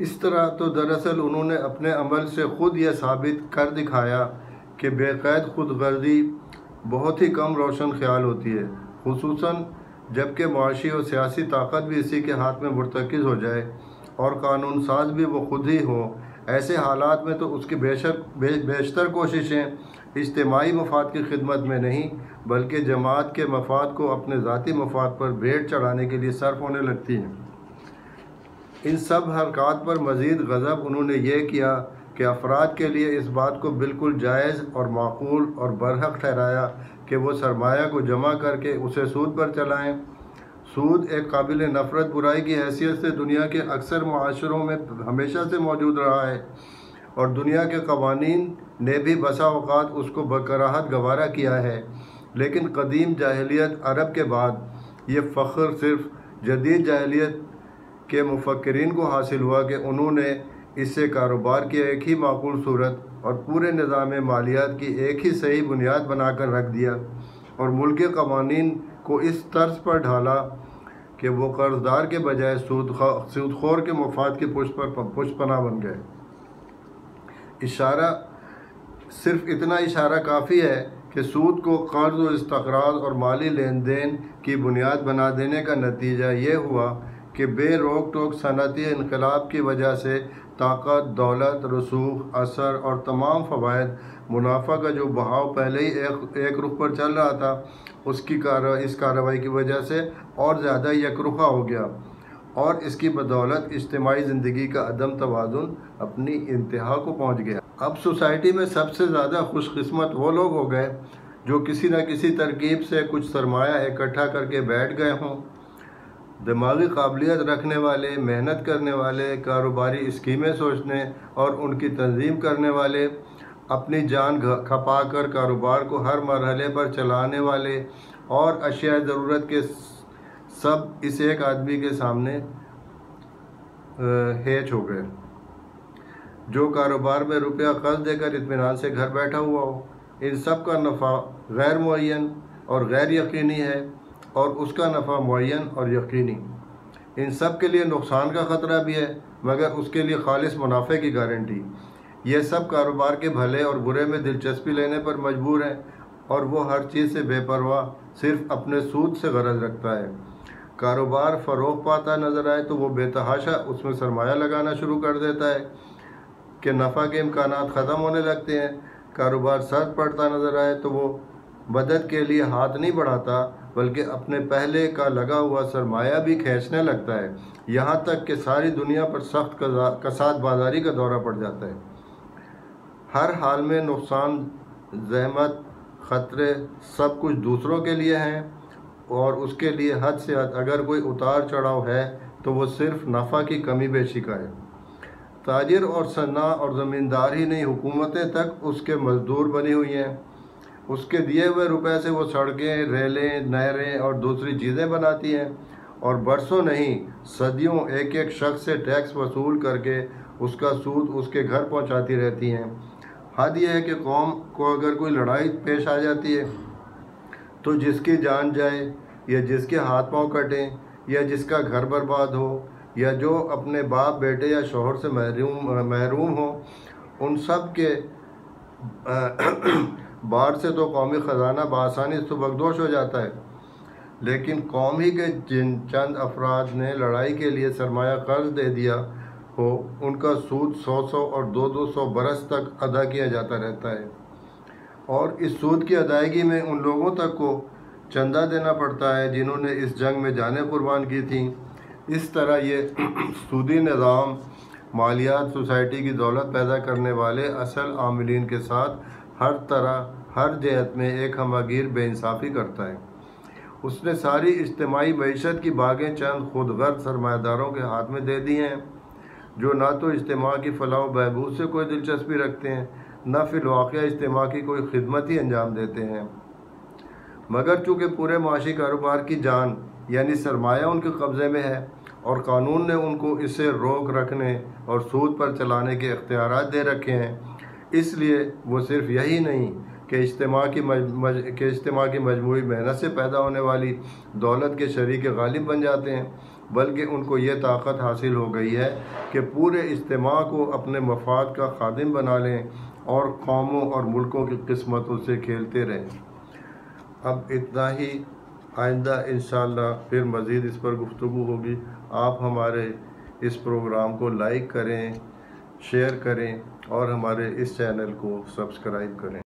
اس طرح تو دراصل انہوں نے اپنے عمل سے خود یہ ثابت کر دکھایا کہ بے قید خود غرضی بہت ہی کم روشن خیال ہوتی ہے، خصوصاً جب کہ معاشی اور سیاسی طاقت بھی اسی کے ہاتھ میں مرتکز ہو جائے اور قانون ساز بھی وہ خود ہی ہو۔ ایسے حالات میں تو اس کی بیشتر کوششیں اجتماعی مفاد کی خدمت میں نہیں بلکہ جماعت کے مفاد کو اپنے ذاتی مفاد پر بھیٹ چڑھانے کے لیے صرف ہونے لگتی ہیں۔ ان سب حرکات پر مزید غضب انہوں نے یہ کیا کہ افراد کے لیے اس بات کو بالکل جائز اور معقول اور برحق ٹھہرایا کہ وہ سرمایہ کو جمع کر کے اسے سود پر چلائیں۔ سود ایک قابل نفرت برائی کی حیثیت سے دنیا کے اکثر معاشروں میں ہمیشہ سے موجود رہا ہے، اور دنیا کے قوانین نے بھی بسا اوقات اس کو بکراہت گوارا کیا ہے، لیکن قدیم جاہلیت عرب کے بعد یہ فخر صرف جدید جاہلیت کے مفکرین کو حاصل ہوا کہ انہوں نے اسے کاروبار کی ایک ہی معقول صورت اور پورے نظام مالیات کی ایک ہی صحیح بنیاد بنا کر رکھ دیا، اور ملک کے قوانین کو اس طرز پر ڈھالا کہ وہ قرض دار کے بجائے سود خور کے مفاد کی پشت پناہ بن گئے۔ صرف اتنا اشارہ کافی ہے کہ سود کو قرض و استقراض اور مالی لین دین کی بنیاد بنا دینے کا نتیجہ یہ ہوا کہ بے روک ٹوک صنعتی انقلاب کی وجہ سے طاقت، دولت، رسوخ، اثر اور تمام فوائد، منافع کا جو بہاؤ پہلے ہی ایک رخ پر چل رہا تھا، اس کارروائی کی وجہ سے اور زیادہ یک رخا ہو گیا، اور اس کی بدولت اجتماعی زندگی کا عدم توازن اپنی انتہا کو پہنچ گیا۔ اب سوسائٹی میں سب سے زیادہ خوش قسمت وہ لوگ ہو گئے جو کسی نہ کسی ترکیب سے کچھ سرمایہ اکٹھا کر کے بیٹھ گئے ہوں۔ دماغی قابلیت رکھنے والے، محنت کرنے والے، کاروباری اسکیمیں سوچنے اور ان کی تنظیم کرنے والے، اپنی جان کھپا کر کاروبار کو ہر مرحلے پر چلانے والے، اور اشیاء ضرورت کے سب اس ایک آدمی کے سامنے ہیچ ہو گئے، جو کاروبار میں روپیہ قرض دے کر اطمینان سے گھر بیٹھا ہوا ہو۔ ان سب کا نفع غیر معین اور غیر یقینی ہے، اور اس کا نفع معین اور یقینی۔ ان سب کے لیے نقصان کا خطرہ بھی ہے، مگر اس کے لیے خالص منافع کی گارنٹی۔ یہ سب کاروبار کے بھلے اور برے میں دلچسپی لینے پر مجبور ہیں، اور وہ ہر چیز سے بے پرواہ صرف اپنے سود سے غرض رکھتا ہے۔ کاروبار فروغ پاتا نظر آئے تو وہ بے تحاشا اس میں سرمایہ لگانا شروع کر دیتا ہے کہ نفع کے امکانات ختم ہونے لگتے ہیں۔ کاروبار سرد پڑتا نظر آئے تو وہ مدد کے لیے ہاتھ نہیں بڑھاتا بلکہ اپنے پہلے کا لگا ہوا سرمایہ بھی کھینچنے لگتا ہے، یہاں تک کہ ساری دنیا پر سخت کساد بازاری کا دورہ پڑ جاتا ہے۔ ہر حال میں نقصان، زحمت، خطرے سب کچھ دوسروں کے لیے ہیں، اور اس کے لیے حد سے حد اگر کوئی اتار چڑھاؤ ہے تو وہ صرف نفع کی کمی بیشی کا ہے۔ تاجر اور صناع اور زمیندار ہی نہیں، حکومتیں تک اس کے مزدور بنی ہوئی ہیں۔ اس کے دیے ہوئے روپے سے وہ سڑکیں، ریلیں، نہریں اور دوسری چیزیں بناتی ہیں، اور برسوں نہیں صدیوں ایک ایک شخص سے ٹیکس وصول کر کے اس کا سود اس کے گھر پہنچاتی رہتی ہیں۔ حد یہ ہے کہ قوم کو اگر کوئی لڑائی پیش آ جاتی ہے تو جس کی جان جائے، یا جس کے ہاتھ پاؤں کٹیں، یا جس کا گھر برباد ہو، یا جو اپنے باپ، بیٹے یا شوہر سے محروم ہو، ان سب کے بار سے تو قومی خزانہ بآسانی سبکدوش ہو جاتا ہے، لیکن قوم ہی کے جن چند افراد نے لڑائی کے لیے سرمایہ قرض دے دیا ہو، ان کا سود 100 اور 200 برس تک ادا کیا جاتا رہتا ہے، اور اس سود کی ادائیگی میں ان لوگوں تک کو چندہ دینا پڑتا ہے جنہوں نے اس جنگ میں جانیں قربان کی تھیں۔ اس طرح یہ سودی نظام مالیات سوسائٹی کی دولت پیدا کرنے والے اصل عاملین کے ساتھ ہر طرح، ہر جہت میں ایک ہمہ گیر بے انصافی کرتا ہے۔ اس نے ساری اجتماعی معیشت کی باغیں چند خود غرض سرمایہ داروں کے ہاتھ میں دے دی ہیں، جو نہ تو اجتماع کی فلاح و بہبود سے کوئی دلچسپی رکھتے ہیں، نہ فی الواقع اجتماع کی کوئی خدمت ہی انجام دیتے ہیں، مگر چونکہ پورے معاشی کاروبار کی جان یعنی سرمایہ ان کے قبضے میں ہے، اور قانون نے ان کو اسے روک رکھنے اور سود پر چلانے کے اختیارات دے رکھے ہیں، اس لیے وہ صرف یہی نہیں کہ اجتماع کی مجموعی محنت سے پیدا ہونے والی دولت کے شریک غالب بن جاتے ہیں، بلکہ ان کو یہ طاقت حاصل ہو گئی ہے کہ پورے اجتماع کو اپنے مفاد کا خادم بنا لیں اور قوموں اور ملکوں کی قسمتوں سے کھیلتے رہیں۔ اب اتنا ہی، آئندہ انشاءاللہ پھر مزید اس پر گفتگو ہوگی۔ آپ ہمارے اس پروگرام کو لائک کریں، شیئر کریں اور ہمارے اس چینل کو سبسکرائب کریں۔